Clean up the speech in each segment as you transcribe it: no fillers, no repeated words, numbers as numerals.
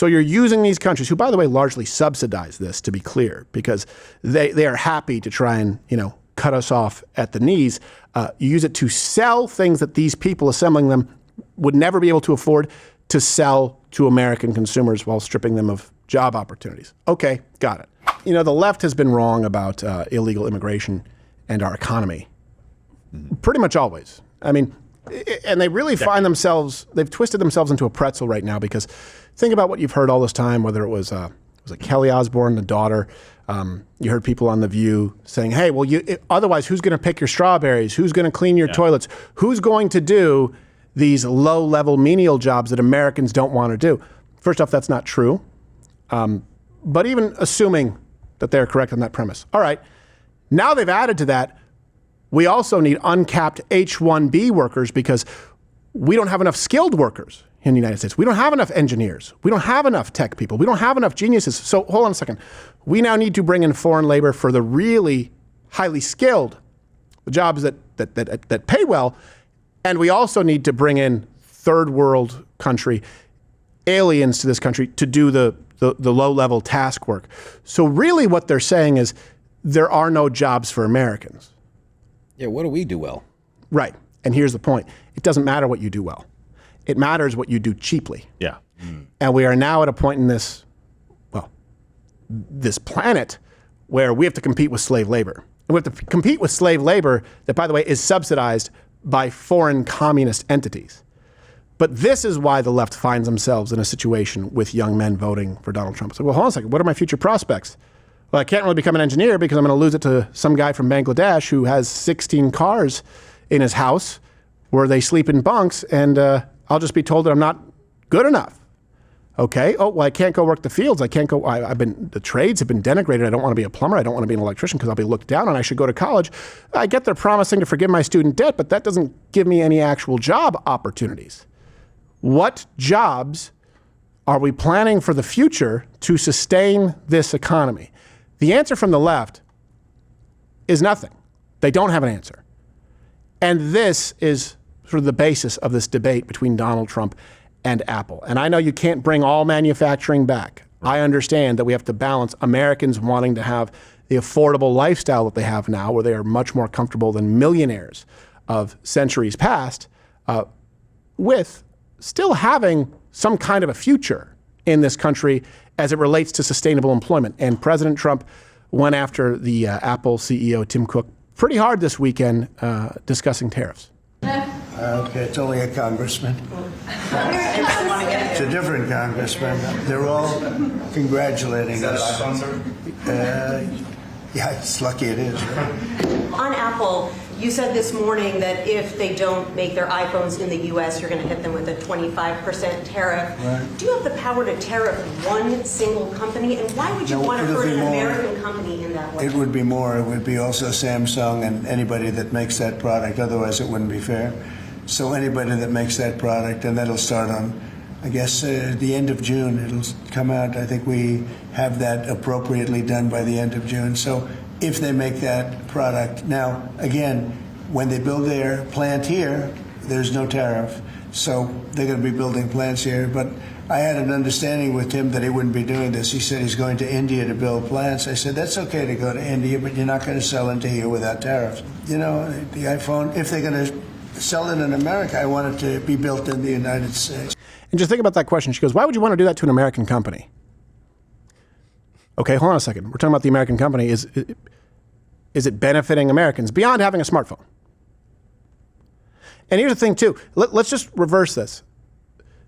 So you're using these countries, who, by the way, largely subsidize this, to be clear, because they are happy to try and, cut us off at the knees. You use it to sell things that these people assembling them would never be able to afford to sell to American consumers while stripping them of job opportunities. Okay, got it. The left has been wrong about illegal immigration and our economy pretty much always. I mean, and they really find themselves, they've twisted themselves into a pretzel right now, because think about what you've heard all this time, whether it was Kelly Osbourne, the daughter. You heard people on The View saying, hey, well, otherwise, who's going to pick your strawberries? Who's going to clean your toilets? Who's going to do these low-level menial jobs that Americans don't want to do? First off, that's not true. But even assuming that they're correct on that premise. All right, now they've added to that, we also need uncapped H-1B workers, because we don't have enough skilled workers in the United States. We don't have enough engineers. We don't have enough tech people. We don't have enough geniuses. So hold on a second. We now need to bring in foreign labor for the really highly skilled jobs that pay well. And we also need to bring in third world country aliens to this country to do the low-level task work. So really what they're saying is there are no jobs for Americans. Yeah, what do we do well? Right. And here's the point. It doesn't matter what you do well. It matters what you do cheaply. Yeah. And we are now at a point in this planet where we have to compete with slave labor. And we have to compete with slave labor that, by the way, is subsidized by foreign communist entities. But this is why the left finds themselves in a situation with young men voting for Donald Trump. So, well, hold on a second. What are my future prospects? Well, I can't really become an engineer because I'm going to lose it to some guy from Bangladesh who has 16 cars in his house where they sleep in bunks, and I'll just be told that I'm not good enough. Okay. Oh, well, I can't go work the fields. I can't go. The trades have been denigrated. I don't want to be a plumber. I don't want to be an electrician because I'll be looked down on. I should go to college. I get they're promising to forgive my student debt, but that doesn't give me any actual job opportunities. What jobs are we planning for the future to sustain this economy? The answer from the left is nothing. They don't have an answer. And this is sort of the basis of this debate between Donald Trump and Apple. And I know you can't bring all manufacturing back. I understand that we have to balance Americans wanting to have the affordable lifestyle that they have now, where they are much more comfortable than millionaires of centuries past, with still having some kind of a future in this country as it relates to sustainable employment. And President Trump went after the Apple CEO, Tim Cook, pretty hard this weekend discussing tariffs. Okay, it's only a congressman. It's a different congressman. They're all congratulating us. Is that an iPhone, sir? Yeah, it's lucky it is. Right? On Apple, you said this morning that if they don't make their iPhones in the U.S., you're going to hit them with a 25% tariff. Right. Do you have the power to tariff one single company? And why would you want to hurt an American company in that way? It would be more. It would be also Samsung and anybody that makes that product. Otherwise, it wouldn't be fair. So anybody that makes that product, and that'll start on, I guess, the end of June. It'll come out. I think we have that appropriately done by the end of June. So if they make that product. Now, again, when they build their plant here, there's no tariff. So they're going to be building plants here. But I had an understanding with Tim that he wouldn't be doing this. He said he's going to India to build plants. I said, that's okay to go to India, but you're not going to sell into here without tariffs. You know, the iPhone, if they're going to sell it in America, I want it to be built in the United States. And just think about that question. She goes, why would you want to do that to an American company? Okay, hold on a second. We're talking about the American company. Is it benefiting Americans beyond having a smartphone? And here's the thing, too. Let's just reverse this.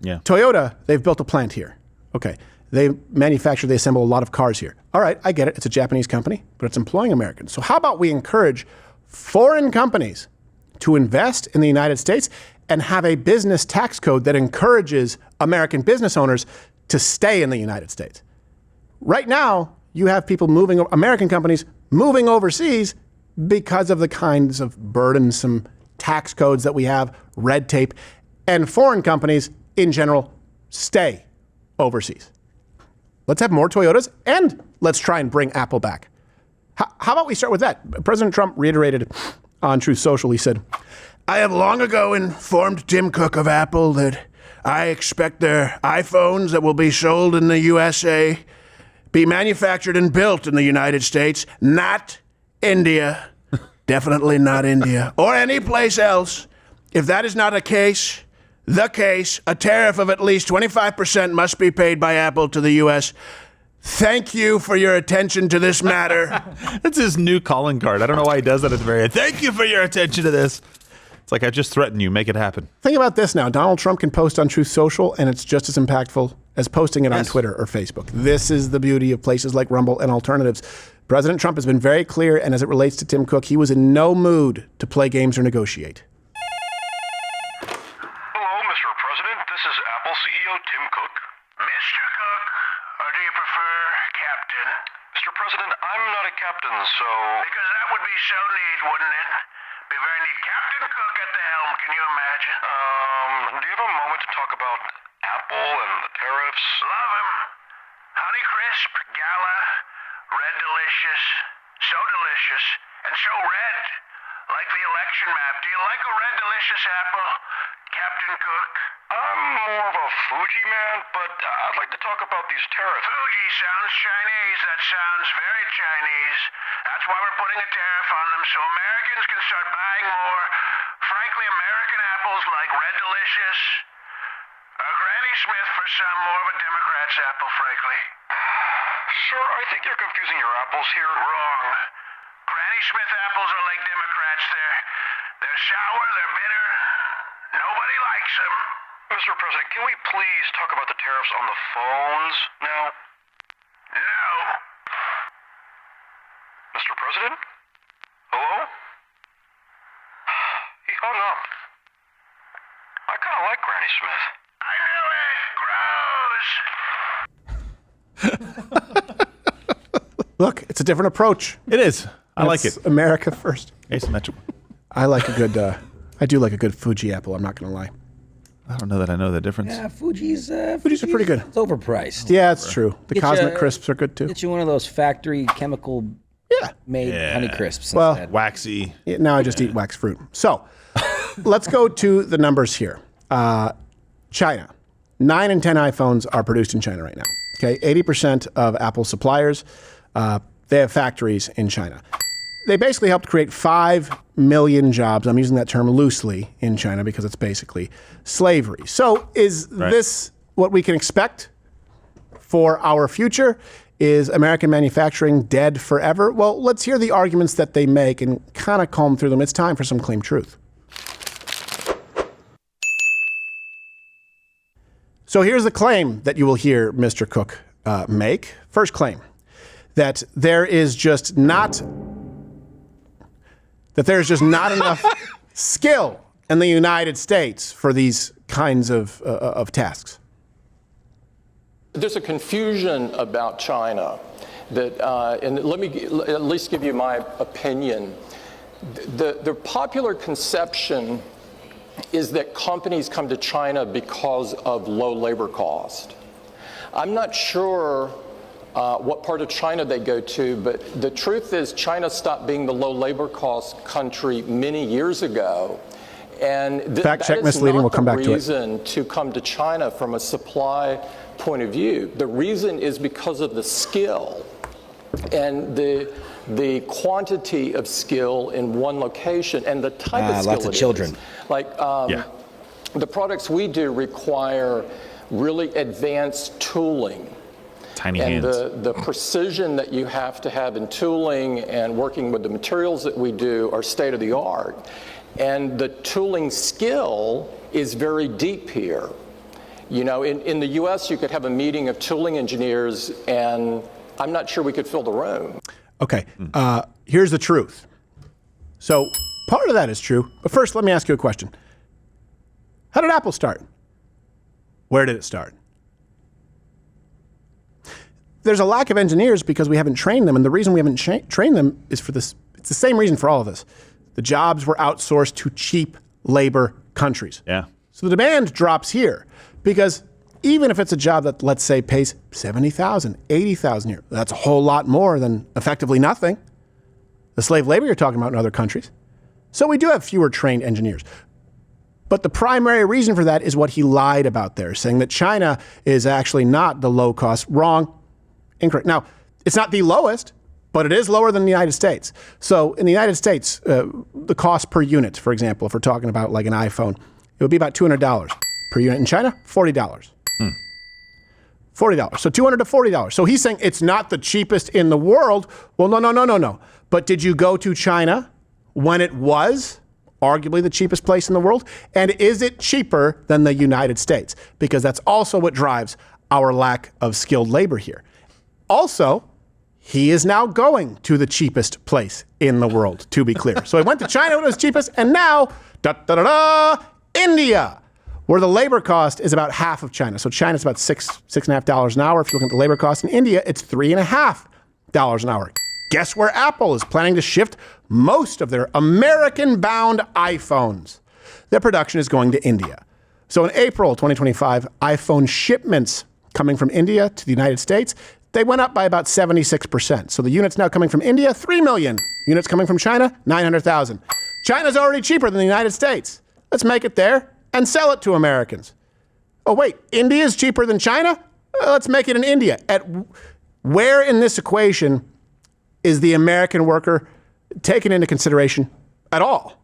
Yeah. Toyota, they've built a plant here. Okay. They assemble a lot of cars here. All right, I get it. It's a Japanese company, but it's employing Americans. So how about we encourage foreign companies to invest in the United States and have a business tax code that encourages American business owners to stay in the United States? Right now, you have people American companies moving overseas because of the kinds of burdensome tax codes that we have, red tape, and foreign companies in general stay overseas. Let's have more Toyotas, and let's try and bring Apple back. How about we start with that? President Trump reiterated on Truth Social, he said, I have long ago informed Tim Cook of Apple that I expect their iPhones that will be sold in the USA be manufactured and built in the United States, not India. Definitely not India or any place else. If that is not the case, a tariff of at least 25% must be paid by Apple to the U.S. Thank you for your attention to this matter. That's his new calling card. I don't know why he does that at the very end. Thank you for your attention to this. It's like, I just threatened you. Make it happen. Think about this now. Donald Trump can post on Truth Social, and it's just as impactful as posting it on Twitter or Facebook. This is the beauty of places like Rumble and alternatives. President Trump has been very clear, and as it relates to Tim Cook, he was in no mood to play games or negotiate. Hello, Mr. President. This is Apple CEO Tim Cook. Mr. Cook, or do you prefer Captain? Mr. President, I'm not a captain, so... Because that would be so neat, wouldn't it? Be very neat. Captain Cook at the helm, can you imagine? Do you have a moment to talk about Apple and the tariffs? Love him. Honeycrisp, Gala, Red Delicious, so delicious, and so red. Like the election map. Do you like a Red Delicious apple, Captain Cook? I'm more of a Fuji man, but I'd like to talk about these tariffs. Fuji sounds Chinese. That sounds very Chinese. That's why we're putting a tariff on them so Americans can start buying more, frankly, American apples like Red Delicious. Granny Smith for some, more of a Democrat's apple, frankly. Sir, I think you're confusing your apples here. Wrong. Granny Smith apples are like Democrats. They're sour, they're bitter. Nobody likes them. Mr. President, can we please talk about the tariffs on the phones now? No. Mr. President? Hello? He hung up. I kind of like Granny Smith. I knew it! Gross! Look, it's a different approach. It is. I like It's it. America first. Asymmetrical. I like a good, I do like a good Fuji apple, I'm not going to lie. I don't know that I know the difference. Yeah, Fuji's are pretty good. It's overpriced. Yeah, it's true. The Get Cosmic ya- Crisps are good too. Get you one of those factory chemical made Honey Crisps. Well, instead. Waxy. Yeah, now I just eat wax fruit. So let's go to the numbers here. China. 9 in 10 iPhones are produced in China right now. Okay, 80% of Apple suppliers, they have factories in China. They basically helped create 5 million jobs. I'm using that term loosely in China because it's basically slavery. So is this what we can expect for our future? Is American manufacturing dead forever? Well, let's hear the arguments that they make and kind of comb through them. It's time for some Claim Truth. So here's the claim that you will hear Mr. Cook make. First claim, that there is just not enough skill in the United States for these kinds of tasks. There's a confusion about China that, and let me at least give you my opinion. The popular conception is that companies come to China because of low labor cost. I'm not sure what part of China they go to, but the truth is China stopped being the low labor cost country many years ago. And Fact check misleading, we'll come back to it. That is not the reason to come to China from a supply point of view. The reason is because of the skill and the quantity of skill in one location and the type of skill lots of it children. is. Like the products we do require really advanced tooling. Tiny And hands. the precision that you have to have in tooling and working with the materials that we do are state of the art. And the tooling skill is very deep here. You know, in the US, you could have a meeting of tooling engineers and I'm not sure we could fill the room. Okay, here's the truth. So part of that is true, but first let me ask you a question. How did Apple start? Where did it start? There's a lack of engineers because we haven't trained them, and the reason we haven't trained them is for this. It's the same reason for all of this. The jobs were outsourced to cheap labor countries. Yeah. So the demand drops here because even if it's a job that, let's say, pays $70,000, $80,000 a year, that's a whole lot more than effectively nothing. The slave labor you're talking about in other countries. So we do have fewer trained engineers. But the primary reason for that is what he lied about there, saying that China is actually not the low cost. Wrong. Incorrect. Now, it's not the lowest, but it is lower than the United States. So in the United States, the cost per unit, for example, if we're talking about like an iPhone, it would be about $200 per unit. In China, $40. $40. So $200 to $40. So he's saying it's not the cheapest in the world. Well, no. But did you go to China when it was arguably the cheapest place in the world? And is it cheaper than the United States? Because that's also what drives our lack of skilled labor here. Also, he is now going to the cheapest place in the world, to be clear. So he went to China when it was cheapest, and now, India, where the labor cost is about half of China. So China's about $6.50 an hour. If you look at the labor cost in India, it's $3.50 an hour. Guess where Apple is planning to shift most of their American-bound iPhones? Their production is going to India. So in April 2025, iPhone shipments coming from India to the United States, they went up by about 76%. So the units now coming from India, 3 million. Units coming from China, 900,000. China's already cheaper than the United States. Let's make it there and sell it to Americans. Oh, wait, India's cheaper than China? Let's make it in India. Where in this equation is the American worker taken into consideration at all?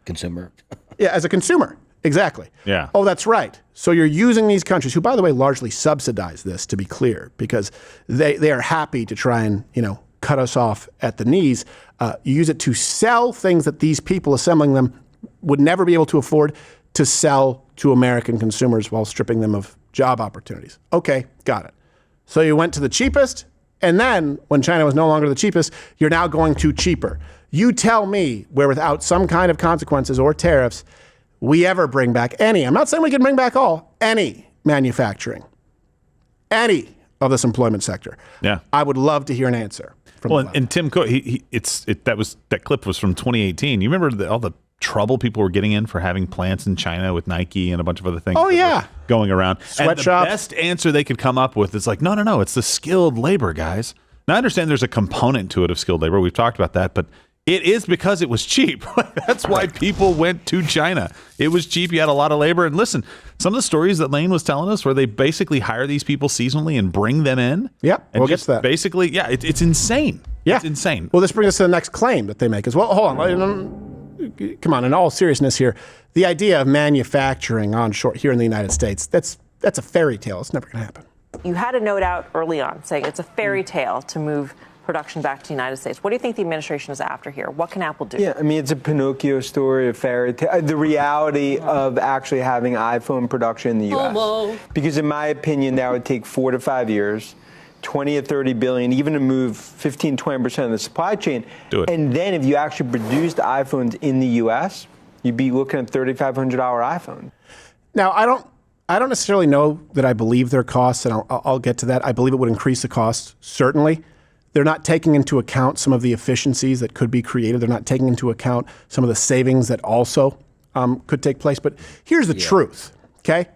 Consumer. Yeah, as a consumer. Exactly. Yeah. Oh, that's right. So you're using these countries, who, by the way, largely subsidize this, to be clear, because they are happy to try and, cut us off at the knees. Use it to sell things that these people assembling them would never be able to afford to sell to American consumers while stripping them of job opportunities. Okay, got it. So you went to the cheapest, and then when China was no longer the cheapest, you're now going to cheaper. You tell me where, without some kind of consequences or tariffs, we ever bring back any, I'm not saying we can bring back all, any manufacturing, any of this employment sector. Yeah. I would love to hear an answer from Well, and Tim Cook, that clip was from 2018. You remember all the trouble people were getting in for having plants in China with Nike and a bunch of other things? Oh, yeah. Going around. Sweatshop. And the best answer they could come up with is like, no, it's the skilled labor, guys. Now, I understand there's a component to it of skilled labor. We've talked about that, but it is because it was cheap. That's why people went to China. It was cheap. You had a lot of labor. And listen, some of the stories that Lane was telling us where they basically hire these people seasonally and bring them in. Yeah, we'll get to that. Basically, yeah, it's insane. Yeah. It's insane. Well, this brings us to the next claim that they make as well. Hold on. Come on, in all seriousness here, the idea of manufacturing onshore here in the United States, that's a fairy tale. It's never going to happen. You had a note out early on saying it's a fairy tale to move production back to the United States. What do you think the administration is after here? What can Apple do? Yeah, I mean, it's a Pinocchio story, a fairy tale. The reality of actually having iPhone production in the U.S. Because in my opinion, that would take 4 to 5 years, 20 or 30 billion, even to move 15, 20% of the supply chain. Do it. And then if you actually produced iPhones in the U.S., you'd be looking at $3,500 iPhone. Now, I don't necessarily know that I believe their costs, and I'll get to that. I believe it would increase the cost, certainly. They're not taking into account some of the efficiencies that could be created. They're not taking into account some of the savings that also could take place. But here's the truth, okay?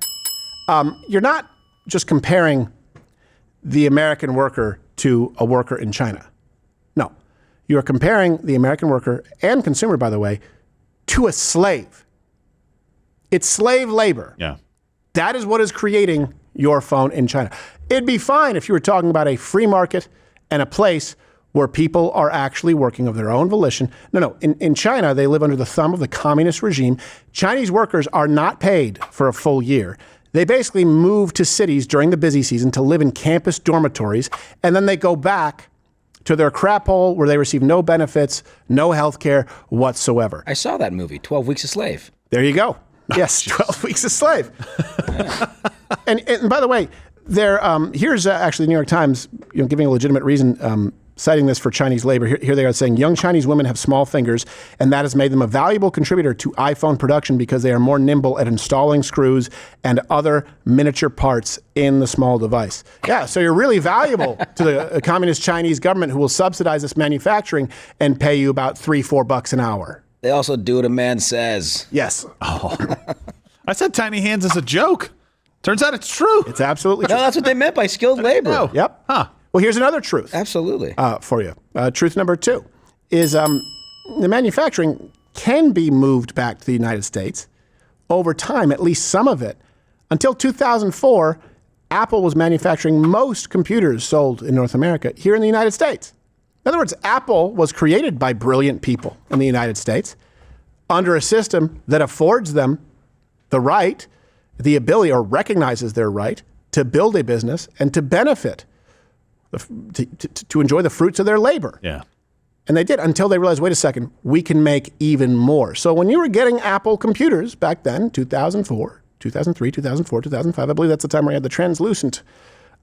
You're not just comparing the American worker to a worker in China. No. You are comparing the American worker and consumer, by the way, to a slave. It's slave labor. Yeah. That is what is creating your phone in China. It'd be fine if you were talking about a free market and a place where people are actually working of their own volition. No. In China, they live under the thumb of the communist regime. Chinese workers are not paid for a full year. They basically move to cities during the busy season to live in campus dormitories, and then they go back to their crap hole where they receive no benefits, no health care whatsoever. I saw that movie, 12 Weeks a Slave. There you go. Yes, 12 Weeks a Slave. And by the way, here's actually the New York Times giving a legitimate reason, citing this for Chinese labor. Here they are saying, young Chinese women have small fingers, and that has made them a valuable contributor to iPhone production because they are more nimble at installing screws and other miniature parts in the small device. Yeah, so you're really valuable to the communist Chinese government, who will subsidize this manufacturing and pay you about $3-4 an hour. They also do what a man says. Yes. Oh. I said tiny hands as a joke. Turns out it's true. It's absolutely true. No, that's what they meant by skilled labor. No. Yep. Huh. Well, here's another truth. Absolutely. For you. Truth number 2 is the manufacturing can be moved back to the United States over time, at least some of it. Until 2004, Apple was manufacturing most computers sold in North America here in the United States. In other words, Apple was created by brilliant people in the United States under a system that affords them the right, the ability, or recognizes their right to build a business and to benefit, to enjoy the fruits of their labor. Yeah. And they did until they realized, wait a second, we can make even more. So when you were getting Apple computers back then, 2004, 2003, 2004, 2005, I believe that's the time where you had the translucent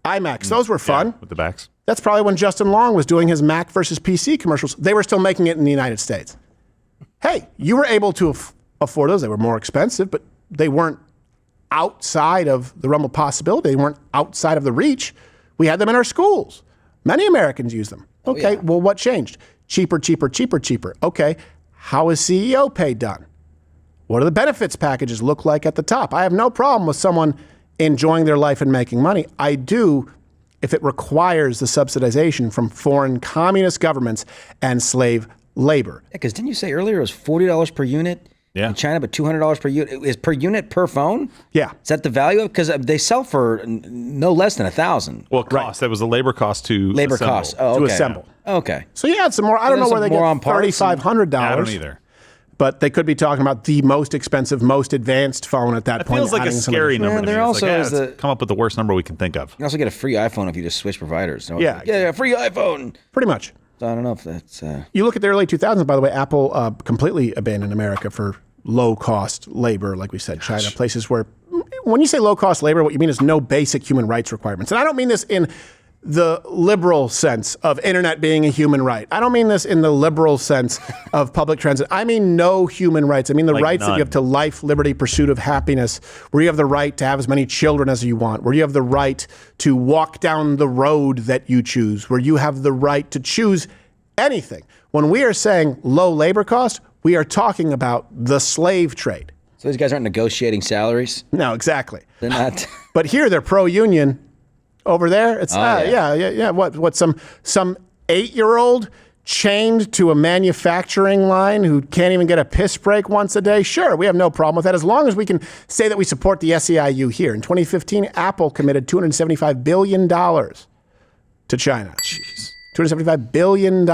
iMacs. Those were fun. Yeah, with the backs. That's probably when Justin Long was doing his Mac versus PC commercials. They were still making it in the United States. Hey, you were able to afford those. They were more expensive, but they weren't outside of the realm of possibility. They weren't outside of the reach. We had them in our schools. Many Americans use them. Okay, well, what changed? Cheaper, cheaper, cheaper, cheaper. Okay, how is CEO pay done? What do the benefits packages look like at the top? I have no problem with someone enjoying their life and making money. I do if it requires the subsidization from foreign communist governments and slave labor. Because didn't you say earlier it was $40 per unit in China, but $200 per unit? Is per unit per phone? Yeah. Is that the value? Because they sell for no less than $1,000. Well, cost. That was the labor cost to labor assemble. cost. Oh, okay. To assemble. Okay. So you had some more. I don't know where they get $3,500. I don't either. But they could be talking about the most expensive, most advanced phone at that point. It feels like a scary number. There also is come up with the worst number we can think of. You can also get a free iPhone if you just switch providers. So yeah, a free iPhone. Pretty much. So I don't know if that's. You look at the early 2000s, by the way, Apple completely abandoned America for low-cost labor, like we said, China, places where, when you say low-cost labor, what you mean is no basic human rights requirements. And I don't mean this in the liberal sense of internet being a human right. I don't mean this in the liberal sense of public transit. I mean no human rights. I mean the rights that you have to life, liberty, pursuit of happiness, where you have the right to have as many children as you want, where you have the right to walk down the road that you choose, where you have the right to choose anything. When we are saying low labor cost, we are talking about the slave trade. So these guys aren't negotiating salaries? No, exactly. They're not. But here they're pro-union. Over there, it's yeah. What some 8-year-old chained to a manufacturing line who can't even get a piss break once a day? Sure, we have no problem with that as long as we can say that we support the SEIU here. In 2015, Apple committed $275 billion to China. Jeez. $275 billion.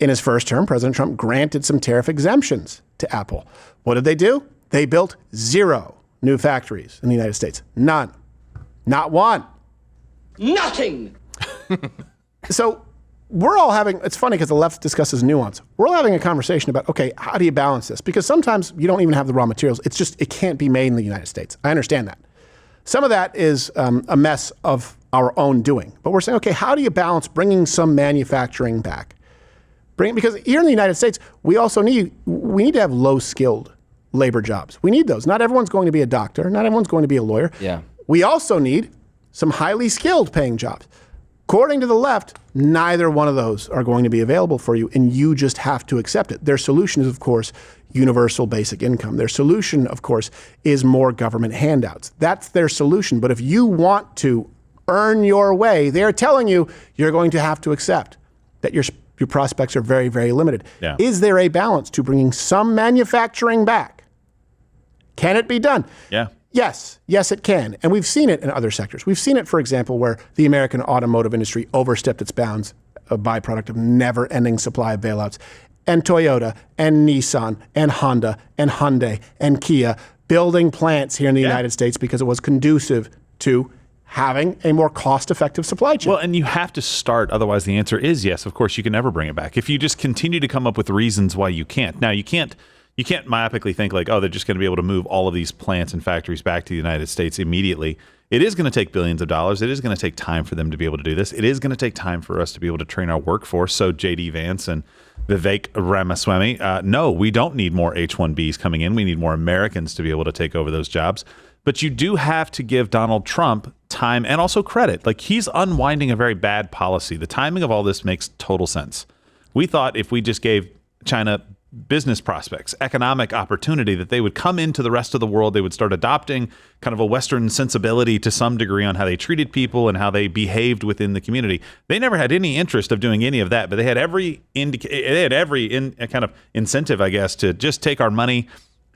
In his first term, President Trump granted some tariff exemptions to Apple. What did they do? They built 0 new factories in the United States. None. Not one. Nothing. So we're all having, it's funny because the left discusses nuance. We're all having a conversation about, okay, how do you balance this? Because sometimes you don't even have the raw materials. It's just, it can't be made in the United States. I understand that. Some of that is a mess of our own doing. But we're saying, okay, how do you balance bringing some manufacturing back? Because here in the United States, we need to have low-skilled labor jobs. We need those. Not everyone's going to be a doctor. Not everyone's going to be a lawyer. Yeah. We also need some highly skilled paying jobs. According to the left, neither one of those are going to be available for you, and you just have to accept it. Their solution is, of course, universal basic income. Their solution, of course, is more government handouts. That's their solution. But if you want to earn your way, they're telling you you're going to have to accept that your prospects are very, very limited. Yeah. Is there a balance to bringing some manufacturing back? Can it be done? Yeah. Yes, it can. And we've seen it in other sectors. We've seen it, for example, where the American automotive industry overstepped its bounds, a byproduct of never-ending supply of bailouts. And Toyota and Nissan and Honda and Hyundai and Kia building plants here in the United States because it was conducive to having a more cost-effective supply chain. Well, and you have to start, otherwise the answer is yes. Of course, you can never bring it back. If you just continue to come up with reasons why you can't. Now, you can't myopically think like, oh, they're just going to be able to move all of these plants and factories back to the United States immediately. It is going to take billions of dollars. It is going to take time for them to be able to do this. It is going to take time for us to be able to train our workforce. So J.D. Vance and Vivek Ramaswamy, no, we don't need more H-1Bs coming in. We need more Americans to be able to take over those jobs. But you do have to give Donald Trump time and also credit. Like, he's unwinding a very bad policy. The timing of all this makes total sense. We thought if we just gave China business prospects, economic opportunity, that they would come into the rest of the world. They would start adopting kind of a Western sensibility to some degree on how they treated people and how they behaved within the community. They never had any interest of doing any of that, but they had every kind of incentive, I guess, to just take our money,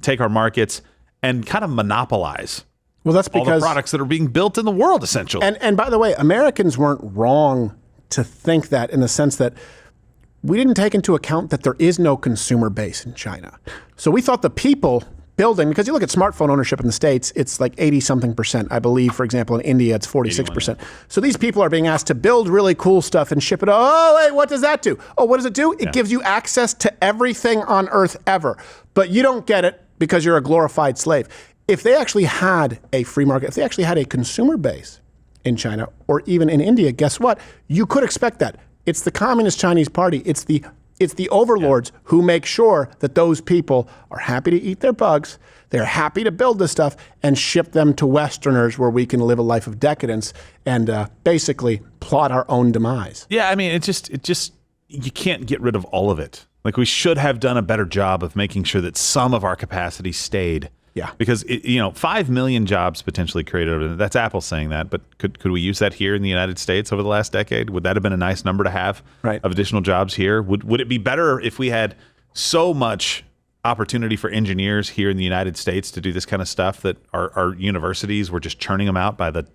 take our markets, and kind of monopolize that's all because the products that are being built in the world, essentially. And by the way, Americans weren't wrong to think that, in the sense that we didn't take into account that there is no consumer base in China. So we thought the people building, because you look at smartphone ownership in the States, it's like 80-something%. I believe, for example, in India, it's 46%. So these people are being asked to build really cool stuff and ship it. Oh, wait, what does that do? Oh, what does it do? It gives you access to everything on earth ever. But you don't get it because you're a glorified slave. If they actually had a free market, if they actually had a consumer base in China or even in India, guess what? You could expect that. It's the Communist Chinese Party. It's the overlords who make sure that those people are happy to eat their bugs. They're happy to build this stuff and ship them to Westerners where we can live a life of decadence and basically plot our own demise. Yeah, I mean, it just you can't get rid of all of it. Like, we should have done a better job of making sure that some of our capacity stayed. Yeah. Because, 5 million jobs potentially created over there. That's Apple saying that, but could we use that here in the United States over the last decade? Would that have been a nice number to have of additional jobs here? Would it be better if we had so much opportunity for engineers here in the United States to do this kind of stuff that our universities were just churning them out by the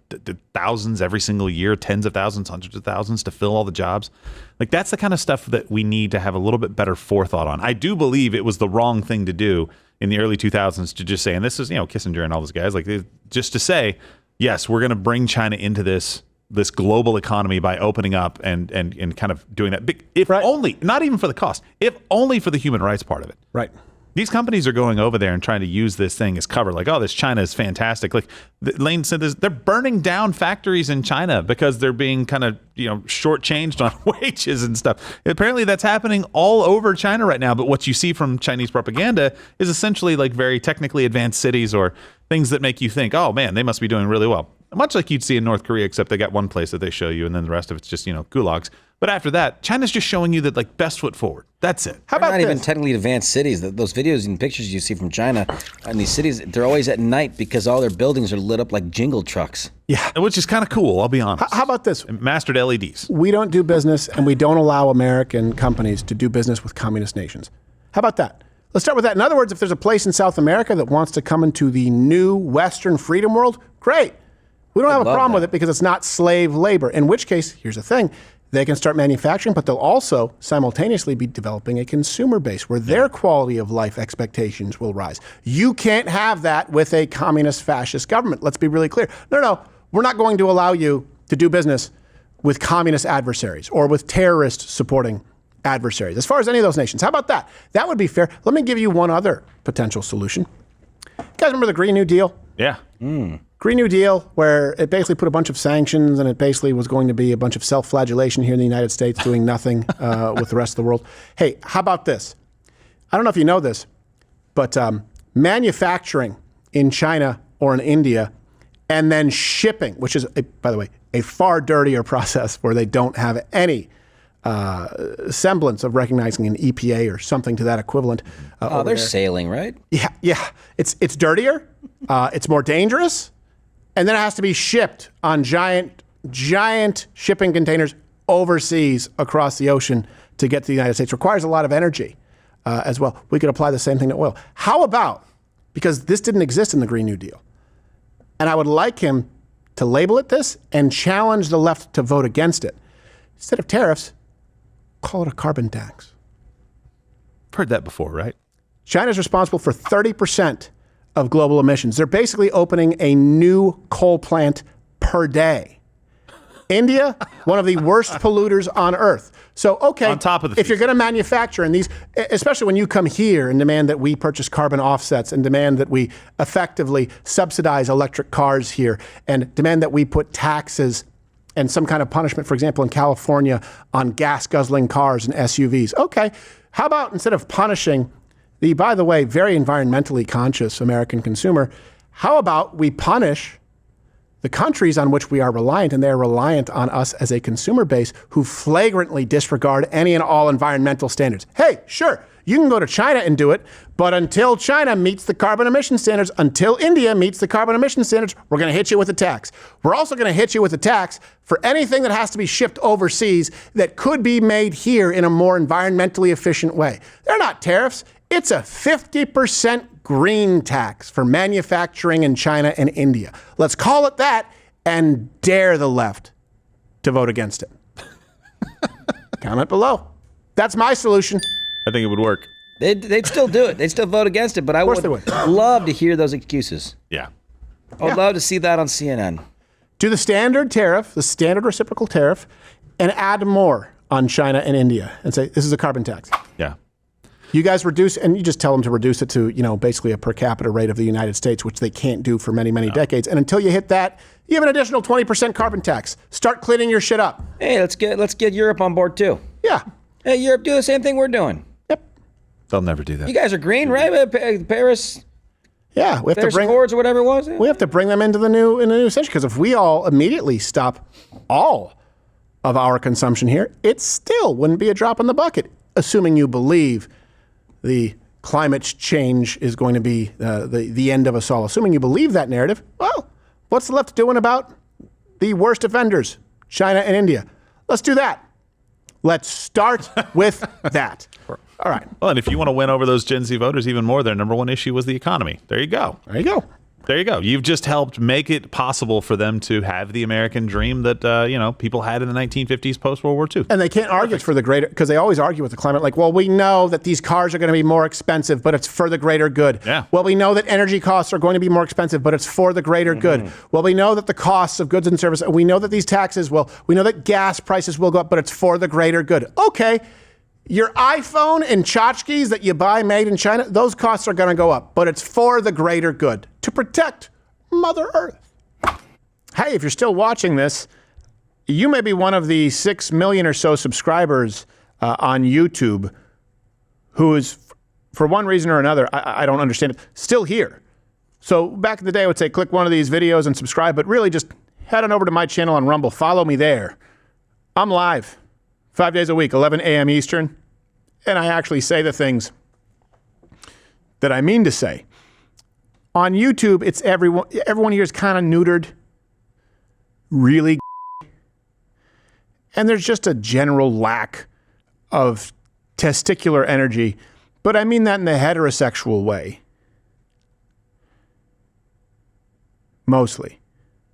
thousands every single year, tens of thousands, hundreds of thousands to fill all the jobs? Like, that's the kind of stuff that we need to have a little bit better forethought on. I do believe it was the wrong thing to do in the early 2000s to just say, and this is, Kissinger and all those guys, like, just to say, yes, we're going to bring China into this global economy by opening up and kind of doing that. If only, not even for the cost, if only for the human rights part of it. Right. These companies are going over there and trying to use this thing as cover, like, oh, this China is fantastic. Like Lane said, they're burning down factories in China because they're being kind of, shortchanged on wages and stuff. Apparently that's happening all over China right now. But what you see from Chinese propaganda is essentially like very technically advanced cities or things that make you think, oh, man, they must be doing really well. Much like you'd see in North Korea, except they got one place that they show you, and then the rest of it's just, gulags. But after that, China's just showing you that, like, best foot forward. That's it. How about not even technically advanced cities? Those videos and pictures you see from China and these cities, they're always at night because all their buildings are lit up like jingle trucks. Yeah, which is kind of cool, I'll be honest. How about this? Mastered LEDs. We don't do business, and we don't allow American companies to do business with communist nations. How about that? Let's start with that. In other words, if there's a place in South America that wants to come into the new Western freedom world, great. We don't have a problem with it because it's not slave labor, in which case, here's the thing, they can start manufacturing, but they'll also simultaneously be developing a consumer base where their quality of life expectations will rise. You can't have that with a communist fascist government. Let's be really clear. No, we're not going to allow you to do business with communist adversaries or with terrorist supporting adversaries, as far as any of those nations. How about that? That would be fair. Let me give you one other potential solution. You guys remember the Green New Deal? Yeah. Green New Deal, where it basically put a bunch of sanctions and it basically was going to be a bunch of self-flagellation here in the United States doing nothing with the rest of the world. Hey, how about this? I don't know if you know this, but manufacturing in China or in India and then shipping, which is, by the way, a far dirtier process where they don't have any semblance of recognizing an EPA or something to that equivalent. They're sailing, right? Yeah. It's dirtier. It's more dangerous. And then it has to be shipped on giant shipping containers overseas across the ocean to get to the United States. It requires a lot of energy as well. We could apply the same thing to oil. How about, because this didn't exist in the Green New Deal, and I would like him to label it this and challenge the left to vote against it. Instead of tariffs, call it a carbon tax. I've heard that before, right? China's responsible for 30% of global emissions. They're basically opening a new coal plant per day. India, one of the worst polluters on earth. So, okay, on top of if you're going to manufacture in these, especially when you come here and demand that we purchase carbon offsets and demand that we effectively subsidize electric cars here and demand that we put taxes and some kind of punishment, for example, in California on gas-guzzling cars and SUVs. Okay, how about instead of punishing the, by the way, very environmentally conscious American consumer, how about we punish the countries on which we are reliant, and they're reliant on us as a consumer base, who flagrantly disregard any and all environmental standards? Hey, sure, you can go to China and do it, but until China meets the carbon emission standards, until India meets the carbon emission standards, we're going to hit you with a tax. We're also going to hit you with a tax for anything that has to be shipped overseas that could be made here in a more environmentally efficient way. They're not tariffs. It's a 50% green tax for manufacturing in China and India. Let's call it that and dare the left to vote against it. Comment below. That's my solution. I think it would work. They'd still do it. They'd still vote against it, but I would love to hear those excuses. Yeah. I would love to see that on CNN. Do the standard tariff, the standard reciprocal tariff, and add more on China and India and say, this is a carbon tax. Yeah. You guys reduce, and you just tell them to reduce it to, you know, basically a per capita rate of the United States, which they can't do for many, many decades. And until you hit that, you have an additional 20% carbon tax. Start cleaning your shit up. Hey, let's get Europe on board too. Yeah. Hey, Europe, do the same thing we're doing. Yep. They'll never do that. You guys are green, right? Paris. Yeah, we have Paris to bring Accords or whatever it was. We have to bring them into the new century, because if we all immediately stop all of our consumption here, it still wouldn't be a drop in the bucket, assuming you believe the climate change is going to be the end of us all. Assuming you believe that narrative, well, what's the left doing about the worst offenders, China and India? Let's do that. Let's start with that. All right. Well, and if you want to win over those Gen Z voters even more, their number one issue was the economy. There you go. There you go. There you go. You've just helped make it possible for them to have the American dream that people had in the 1950s post-World War II. And they can't argue it's for the greater, because they always argue with the climate, like, well, we know that these cars are going to be more expensive, but it's for the greater good. Yeah. Well, we know that energy costs are going to be more expensive, but it's for the greater good. Well, we know that the costs of goods and services, we know that these taxes will, we know that gas prices will go up, but it's for the greater good. Okay. Your iPhone and tchotchkes that you buy made in China, those costs are going to go up, but it's for the greater good, to protect Mother Earth. Hey, if you're still watching this, you may be one of the 6 million or so subscribers on YouTube who is, for one reason or another, I don't understand it, still here. So back in the day, I would say click one of these videos and subscribe, but really just head on over to my channel on Rumble. Follow me there. I'm live 5 days a week, 11 a.m. Eastern, and I actually say the things that I mean to say. On YouTube, it's everyone here is kind of neutered, really, and there's just a general lack of testicular energy, but I mean that in the heterosexual way, mostly.